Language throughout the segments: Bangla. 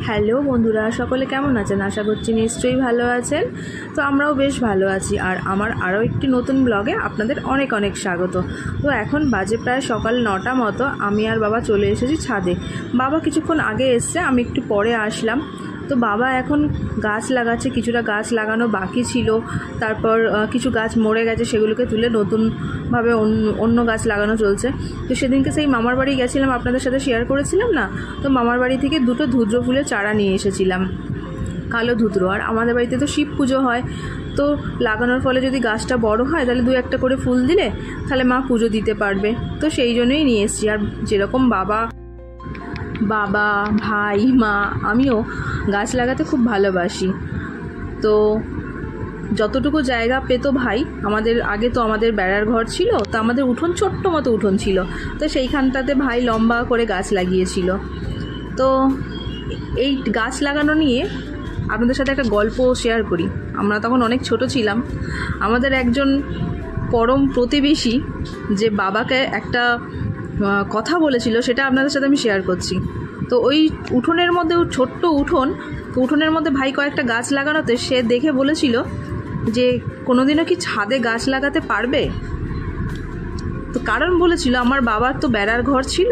হ্যালো বন্ধুরা, সকলে কেমন আছেন? আশা করছি নিশ্চয়ই ভালো আছেন। তো আমরাও বেশ ভালো আছি। আর আমার আরও একটি নতুন ব্লগে আপনাদের অনেক অনেক স্বাগত। তো এখন বাজে প্রায় সকাল 9টা মতো। আমি আর বাবা চলে এসেছি ছাদে। বাবা কিছুক্ষণ আগে এসছে, আমি একটু পরে আসলাম। তো বাবা এখন গাছ লাগাচ্ছে, কিছুটা গাছ লাগানো বাকি ছিল। তারপর কিছু গাছ মরে গেছে, সেগুলোকে তুলে নতুনভাবে অন্য গাছ লাগানো চলছে। তো সেদিনকে সেই মামার বাড়ি গেছিলাম, আপনাদের সাথে শেয়ার করেছিলাম না? তো মামার বাড়ি থেকে দুটো ধুদ্র ফুলের চারা নিয়ে এসেছিলাম, কালো ধুদ্র। আর আমাদের বাড়িতে তো শিব পুজো হয়, তো লাগানোর ফলে যদি গাছটা বড় হয় তাহলে 2-1টা করে ফুল দিলে তাহলে মা পুজো দিতে পারবে। তো সেই জন্যই নিয়ে এসেছি। আর যেরকম বাবা, ভাই, মা, আমিও গাছ লাগাতে খুব ভালোবাসি। তো যতটুকু জায়গা পেতো ভাই, আমাদের বেড়ার ঘর ছিল, তো আমাদের উঠোন ছোট্ট মতো উঠোন ছিল, তো সেইখানটাতে ভাই লম্বা করে গাছ লাগিয়েছিল। তো এই গাছ লাগানো নিয়ে আপনাদের সাথে একটা গল্প শেয়ার করি। আমরা তখন অনেক ছোট ছিলাম। আমাদের একজন পরম প্রতিবেশী যে বাবাকে একটা কথা বলেছিল, সেটা আপনাদের সাথে আমি শেয়ার করছি। তো ওই উঠোনের মধ্যে, ছোট্ট উঠোন, তো উঠোনের মধ্যে ভাই কয়েকটা গাছ লাগানোতে সে দেখে বলেছিল যে কোনোদিনও কি ছাদে গাছ লাগাতে পারবে? তো কারণ বলেছিল, আমার বাবার তো বেড়ার ঘর ছিল,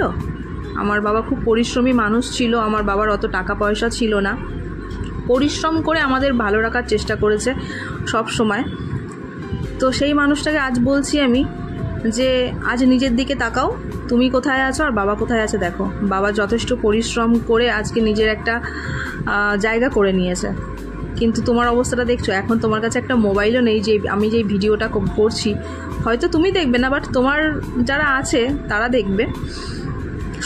আমার বাবা খুব পরিশ্রমী মানুষ ছিল, আমার বাবার অত টাকা পয়সা ছিল না, পরিশ্রম করে আমাদের ভালো রাখার চেষ্টা করেছে সব সময়। তো সেই মানুষটাকে আজ বলছি আমি যে আজ নিজের দিকে তাকাও, তুমি কোথায় আছো আর বাবা কোথায় আছে দেখো। বাবা যথেষ্ট পরিশ্রম করে আজকে নিজের একটা জায়গা করে নিয়েছে, কিন্তু তোমার অবস্থাটা দেখছো। এখন তোমার কাছে একটা মোবাইলও নেই, যে আমি যেই ভিডিওটা করছি হয়তো তুমি দেখবে না, বাট তোমার যারা আছে তারা দেখবে।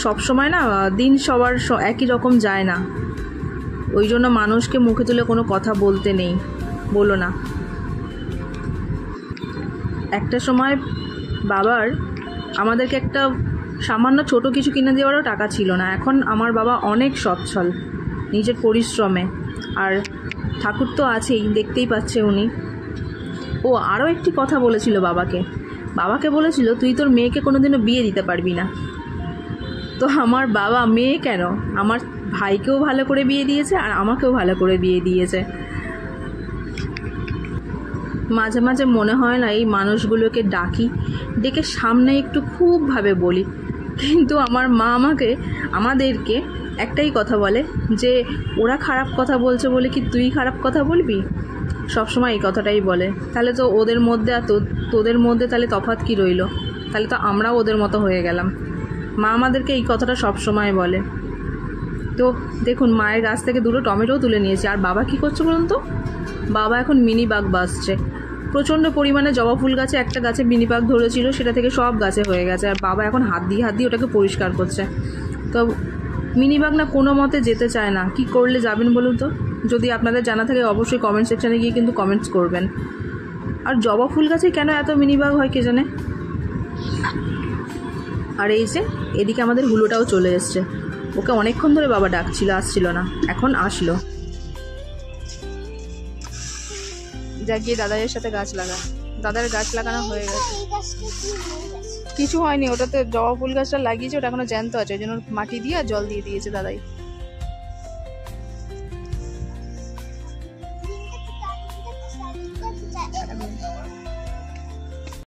সব সময় না দিন সবার একই রকম যায় না, ওই জন্য মানুষকে মুখে তুলে কোনো কথা বলতে নেই, বলো না। একটা সময় বাবার আমাদেরকে একটা সামান্য ছোট কিছু কিনে দেওয়ারও টাকা ছিল না। এখন আমার বাবা অনেক সচ্ছল নিজের পরিশ্রমে। আর ঠাকুর তো আছেই, দেখতেই পাচ্ছে উনি। ও আরও একটি কথা বলেছিল বাবাকে বলেছিল, তুই তোর মেয়েকে কোনোদিনও বিয়ে দিতে পারবি না। তো আমার বাবা মেয়ে কেন, আমার ভাইকেও ভালো করে বিয়ে দিয়েছে আর আমাকেও ভালো করে বিয়ে দিয়েছে। মাঝে মাঝে মনে হয় না এই মানুষগুলোকে ডেকে সামনে একটু খুবভাবে বলি, কিন্তু আমার মা আমাদেরকে একটাই কথা বলে যে ওরা খারাপ কথা বলছে বলে কি তুই খারাপ কথা বলবি? সবসময় এই কথাটাই বলে। তাহলে তো ওদের মধ্যে আর তোদের মধ্যে তাহলে তফাৎ কি রইল? তাহলে তো আমরাও ওদের মতো হয়ে গেলাম। মা আমাদেরকে এই কথাটা সবসময় বলে। তো দেখুন, মায়ের গাছ থেকে 2টো টমেটোও তুলে নিয়েছি। আর বাবা কি করছে বলুন তো? বাবা এখন মিনি বাগ বাসছে। প্রচণ্ড পরিমাণে জবা ফুল গাছে, একটা গাছে মিনি বাগ ধরেছিল, সেটা থেকে সব গাছে হয়ে গেছে। আর বাবা এখন হাত দিয়ে ওটাকে পরিষ্কার করছে। তো মিনি বাগ না কোনো মতে যেতে চায় না। কি করলে যাবেন বলুন তো? যদি আপনাদের জানা থাকে অবশ্যই কমেন্ট সেকশানে গিয়ে কিন্তু কমেন্টস করবেন। আর জবা ফুল গাছে কেন এত মিনি বাগ হয় কে জানে। আর এই যে এদিকে আমাদের হুলোটাও চলে এসছে। ওকে অনেকক্ষণ ধরে বাবা ডাকছিল, আসছিল না, এখন আসলো। যা গিয়ে দাদাদের সাথে গাছ লাগা। দাদার গাছ লাগানো হয়ে গেছে। কিছু হয়নি, ওটাতে জবা ফুল গাছটা লাগিয়েছে, ওটা এখনো জ্যান্ত আছে, ওই জন্য মাটি দিয়ে আর জল দিয়ে দিয়েছে দাদাই।